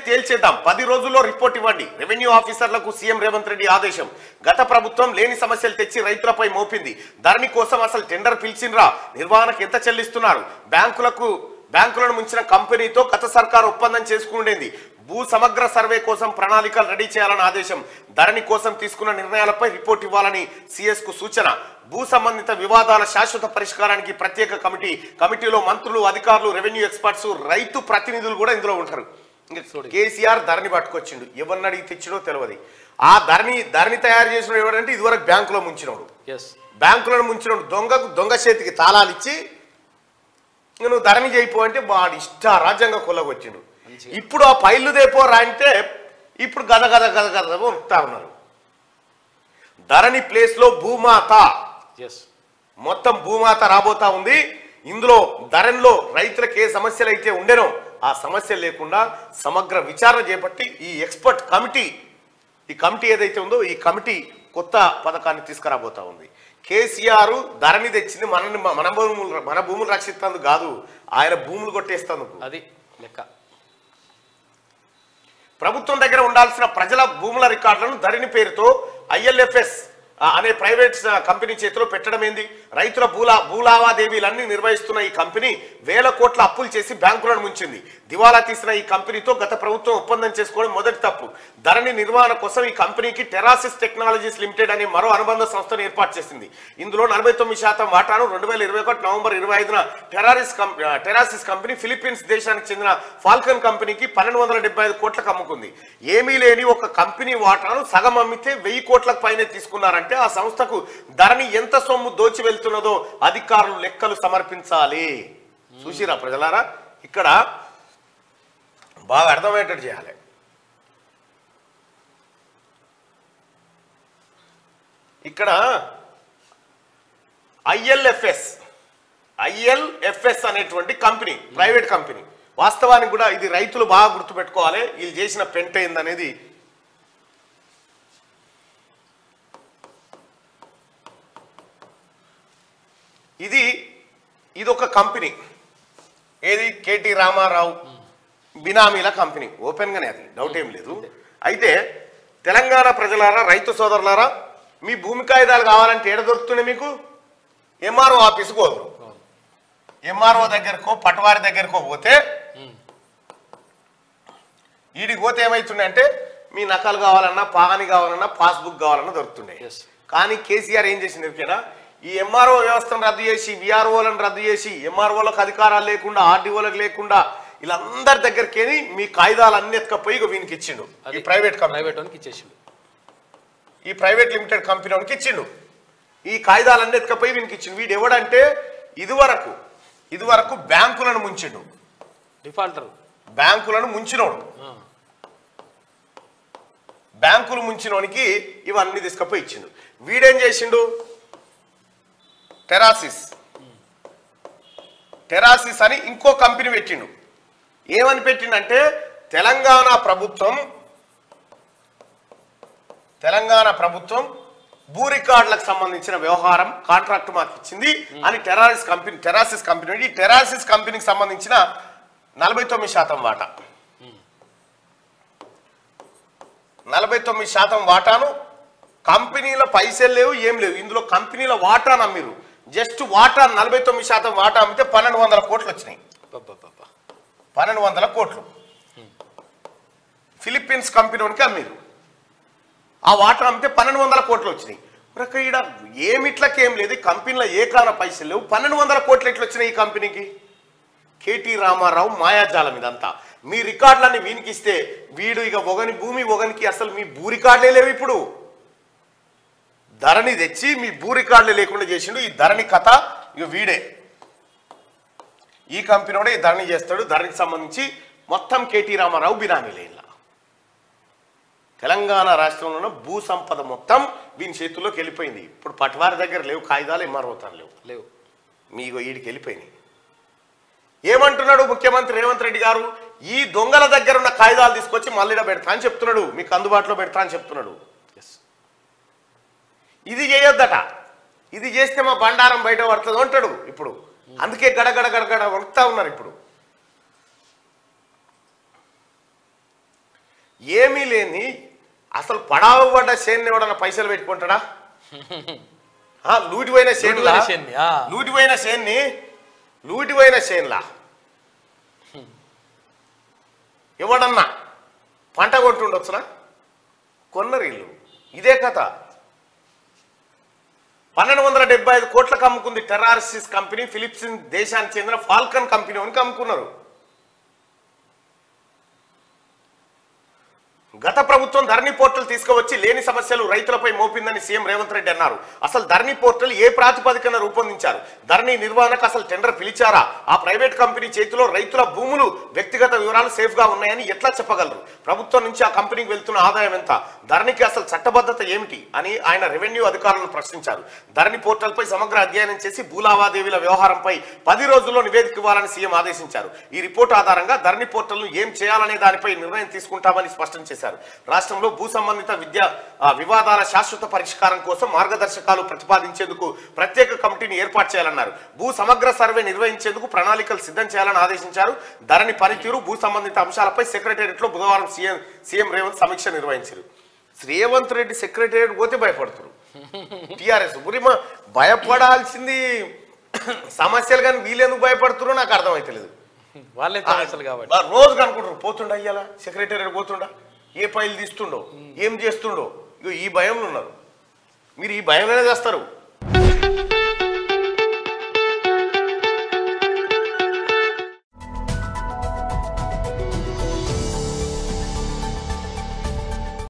తేల్చేద్దాం, 10 రోజుల్లో రిపోర్ట్ ఇవ్వండి. రెవెన్యూ ఆఫీసర్లకు సీఎం రేవంత్ రెడ్డి ఆదేశం. గత ప్రభుత్వం లేని సమస్యలు తెచ్చి రైతులపై మోపింది. ధరణి కోసం అసలు టెండర్ పిలిచిండ్రా? నిర్వహణకు ఎంత చెల్లిస్తున్నారు? బ్యాంకులను ముంచిన కంపెనీతో గత సర్కారు ఒప్పందం చేసుకుండేది. భూ సమగ్ర సర్వే కోసం ప్రణాళికలు రెడీ చేయాలని ఆదేశం. ధరణి కోసం తీసుకున్న నిర్ణయాలపై రిపోర్ట్ ఇవ్వాలని సీఎస్ కు సూచన. భూ సంబంధిత వివాదాల శాశ్వత పరిష్కారానికి ప్రత్యేక కమిటీలో మంత్రులు, అధికారులు, రెవెన్యూ ఎక్స్పర్ట్స్, రైతు ప్రతినిధులు కూడా ఇందులో ఉంటారు. కేసీఆర్ ధరణి పట్టుకొచ్చిండు, ఎవరిని అడిగి తెచ్చినో తెలియదు. ఆ ధరణి తయారు చేసిన ఎవరంటే ఇదివరకు బ్యాంకులో ముంచినోడు, బ్యాంకులను ముంచినోడు దొంగ చేతికి తాళాలు ఇచ్చి నువ్వు ధరణి చేయిపో అంటే వాడు ఇష్ట రాజ్యంగా కొల్లగొచ్చిండు. ఇప్పుడు ఆ పైలు దేపోరా అంటే ఇప్పుడు గద ఉరుకుతా ఉన్నారు. ధరణి ప్లేస్ లో భూమాత, మొత్తం భూమాత రాబోతా ఉంది. ఇందులో ధరణిలో రైతులకు ఏ సమస్యలు అయితే ఉండేనో ఆ సమస్యలు లేకుండా సమగ్ర విచారణ చేపట్టి ఈ ఎక్స్పర్ట్ కమిటీ ఏదైతే ఉందో ఈ కమిటీ కొత్త పథకాన్ని తీసుకురాబోతా ఉంది. కేసీఆర్ ధరణి తెచ్చింది మన భూములు రక్షిస్తేందుకు కాదు, ఆయన భూములు కొట్టేస్తేందుకు. అది లెక్క. ప్రభుత్వం దగ్గర ఉండాల్సిన ప్రజల భూముల రికార్డులను ధరణి పేరుతో ILFS అనే ప్రైవేట్ కంపెనీ చేతిలో పెట్టడం ఏంది? రైతుల భూలావాదేవీలన్నీ నిర్వహిస్తున్న ఈ కంపెనీ వేల కోట్ల అప్పులు చేసి బ్యాంకులను ముంచింది. దివాలా తీసిన ఈ కంపెనీతో గత ప్రభుత్వం ఒప్పందం చేసుకోవడం మొదటి తప్పు. ధరణి నిర్వహణ కోసం ఈ కంపెనీకి టెరాసిస్ టెక్నాలజీస్ లిమిటెడ్ అనే మరో అనుబంధ సంస్థను ఏర్పాటు చేసింది. ఇందులో 49% వాటాను 2021 నవంబర్ 25న టెరాసిస్ కంపెనీ ఫిలిప్పీన్స్ దేశానికి చెందిన ఫాల్కన్ కంపెనీకి 1275 కోట్లకు అమ్ముకుంది. ఏమీ లేని ఒక కంపెనీ వాటాను సగం అమ్మితే 1000 కోట్లకు పైనే తీసుకున్నారంటే ఆ సంస్థకు ధరణి ఎంత సొమ్ము దోచి వెళ్తున్నదో అధికారులు లెక్కలు సమర్పించాలి. చూసిరా ప్రజలారా, ఇక్కడ బాగా అర్థమయ్యేటట్టు చేయాలి. ఇక్కడ ILFS అనేటువంటి కంపెనీ, ప్రైవేట్ కంపెనీ. వాస్తవానికి కూడా ఇది రైతులు బాగా గుర్తుపెట్టుకోవాలి. వీళ్ళు చేసిన పెంట ఏందనేది. ఇది ఒక కంపెనీ, ఏది కేటీ రామారావు బినామీల కంపెనీ. ఓపెన్ గానే, అది డౌట్ ఏం లేదు. అయితే తెలంగాణ ప్రజలారా, రైతు సోదరులారా, మీ భూమి కాగితాలు కావాలంటే ఏడ దొరుకుతున్నాయి మీకు? MRO ఆఫీస్కి పోదు. MRO దగ్గరకో పటవారి దగ్గరకో పోతే వీడికి పోతే ఏమవుతుండే అంటే మీ నకలు కావాలన్నా, పాని కావాలన్నా, పాస్బుక్ కావాలన్నా దొరుకుతుండే. కానీ కేసీఆర్ ఏం చేసింది ఓకేనా? ఈ MRO వ్యవస్థను రద్దు చేసి, VROలను రద్దు చేసి, MROలకు అధికారాలు లేకుండా, RDOలకు లేకుండా వీళ్ళందరి దగ్గరికి మీ కాగితాలు అన్ని ఎత్తుకపోయి వీనికి ఇచ్చిండు. ఈ ప్రైవేట్ ఇచ్చేసిండు, ఈ ప్రైవేట్ లిమిటెడ్ కంపెనీ వానికి ఇచ్చిండు. ఈ కాగితాలు అన్ని ఎత్తుకపోయి వీనికి ఇచ్చిండు. వీడు ఎవడంటే ఇదివరకు బ్యాంకులను ముంచిండు, డిఫాల్టర్, బ్యాంకులను ముంచినోడు. బ్యాంకులు ముంచినోనికి ఇవన్నీ తీసుకపోయి ఇచ్చిండు. వీడేం చేసిండు? టెరాసిస్ అని ఇంకో కంపెనీ పెట్టిండు. ఏమని పెట్టిండంటే తెలంగాణ ప్రభుత్వం భూ రికార్డులకు సంబంధించిన వ్యవహారం కాంట్రాక్ట్ మాకు ఇచ్చింది అని టెరాసిస్ కంపెనీ. ఈ టెరాసిస్ కంపెనీకి సంబంధించిన 49% వాటా, 49% వాటాను కంపెనీల పైసలు లేవు, ఏం లేవు. ఇందులో కంపెనీల వాటా నమ్మిరు. జస్ట్ వాటా 49% వాటా అమ్మితే 1200 కోట్లు వచ్చినాయి. 1200 కోట్లు ఫిలిప్పీన్స్ కంపెనీ వానికి అమ్మిరు. ఆ వాటా అమ్మితే 1200 కోట్లు వచ్చినాయి. ఇక్కడ ఏమిట్లకేం లేదు, కంపెనీలో ఏకాన పైసలు లేవు, 1200 కోట్లు ఎట్లు వచ్చినాయి ఈ కంపెనీకి? కేటీ రామారావు మాయాజాలం ఇదంతా. మీ రికార్డులన్నీ వీనికి ఇస్తే వీడు ఇక భూమి ఒకనికి అసలు మీ భూ రికార్డులే లేవు. ఇప్పుడు ధరణి తెచ్చి మీ భూ రికార్డులే లేకుండా చేసిండు. ఈ ధరణి కథ ఇక వీడే, ఈ కంపెనీ కూడా ఈ ధరణి చేస్తాడు. ధరణికి సంబంధించి మొత్తం కేటీ రామారావు బినామీలే. ఇలా తెలంగాణ రాష్ట్రంలో ఉన్న భూ సంపద మొత్తం వీని చేతుల్లోకి వెళ్ళిపోయింది. ఇప్పుడు పటవారి దగ్గర లేవు కాగితాలు, MRO లేవు, మీకు వీడికి వెళ్ళిపోయినాయి. ఏమంటున్నాడు ముఖ్యమంత్రి రేవంత్ రెడ్డి గారు? ఈ దొంగల దగ్గర ఉన్న కాగితాలు తీసుకొచ్చి మళ్ళీ పెడతా అని చెప్తున్నాడు, మీకు అందుబాటులో పెడతా అని చెప్తున్నాడు. ఇది చేయొద్దట, ఇది చేస్తే మా బండారం బయట పడుతుంది అంటాడు. ఇప్పుడు అందుకే గడగడ వణుకుతా ఉన్నారు. ఇప్పుడు ఏమీ లేని అసలు పడావబడ్డ షేర్ని ఎవడన్నా పైసలు పెట్టుకుంటాడా? లూటిపోయిన షేన్లా ఎవడన్నా పంట కొట్టుండొచ్చునా? కొన్నరీళ్ళు. ఇదే కథ. 1275 కోట్లకు అమ్ముకుంది టెర్రాసిస్ కంపెనీ. ఫిలిప్స్ దేశానికి చెందిన ఫాల్కన్ కంపెనీ అని అమ్ముకున్నారు. గత ప్రభుత్వం ధరణి పోర్టల్ తీసుకువచ్చి లేని సమస్యలు రైతులపై మోపిందని సీఎం రేవంత్ రెడ్డి అన్నారు. అసలు ధరణి పోర్టల్ ఏ ప్రాతిపదికన రూపొందించారు? ధరణి నిర్వహణకు అసలు టెండర్ పిలిచారా? ఆ ప్రైవేట్ కంపెనీ చేతిలో రైతుల భూములు, వ్యక్తిగత వివరాలు సేఫ్ గా ఉన్నాయని ఎట్లా చెప్పగలరు? ప్రభుత్వం నుంచి ఆ కంపెనీకి వెళ్తున్న ఆదాయం ఎంత? ధరణికి అసలు చట్టబద్ధత ఏమిటి అని ఆయన రెవెన్యూ అధికారులను ప్రశ్నించారు. ధరణి పోర్టల్ పై సమగ్ర అధ్యయనం చేసి భూలావాదేవీల వ్యవహారంపై 10 రోజుల్లో నివేదిక ఇవ్వాలని సీఎం ఆదేశించారు. ఈ రిపోర్టు ఆధారంగా ధరణి పోర్టల్ను ఏం చేయాలనే దానిపై నిర్ణయం తీసుకుంటామని స్పష్టం చేశారు. రాష్ట్రంలో భూ సంబంధిత వివాదాల శాశ్వత పరిష్కారం కోసం మార్గదర్శకాలు ప్రతిపాదించేందుకు ప్రత్యేక కమిటీని ఏర్పాటు చేయాలన్నారు. భూ సమగ్ర సర్వే నిర్వహించేందుకు ప్రణాళికలు సిద్ధం చేయాలని ఆదేశించారు. ధరణి పనితీరు, భూ సంబంధిత అంశాలపై సెక్రటేరియట్ లో బుధవారం సీఎం రేవంత్ సమీక్ష నిర్వహించారు. రేవంత్ రెడ్డి సెక్రటేరియట్ పోతే భయపడుతున్నారు. టిఆర్ఎస్ భయపడాల్సింది సమస్యలు, కానీ వీళ్ళెందుకు భయపడుతున్నారో నాకు అర్థమైతలేదు. వాళ్ళే సమస్యలు కాబట్టి రోజు కనుకుంటారు. పోతుండ అయ్యాలా సెక్రటేరియట్ పోతుండా, ఏ ఫైల్ తీస్తుండో, ఏం చేస్తుండో, ఈ భయంలో ఉన్నారు. మీరు ఈ భయమైనా చేస్తారు.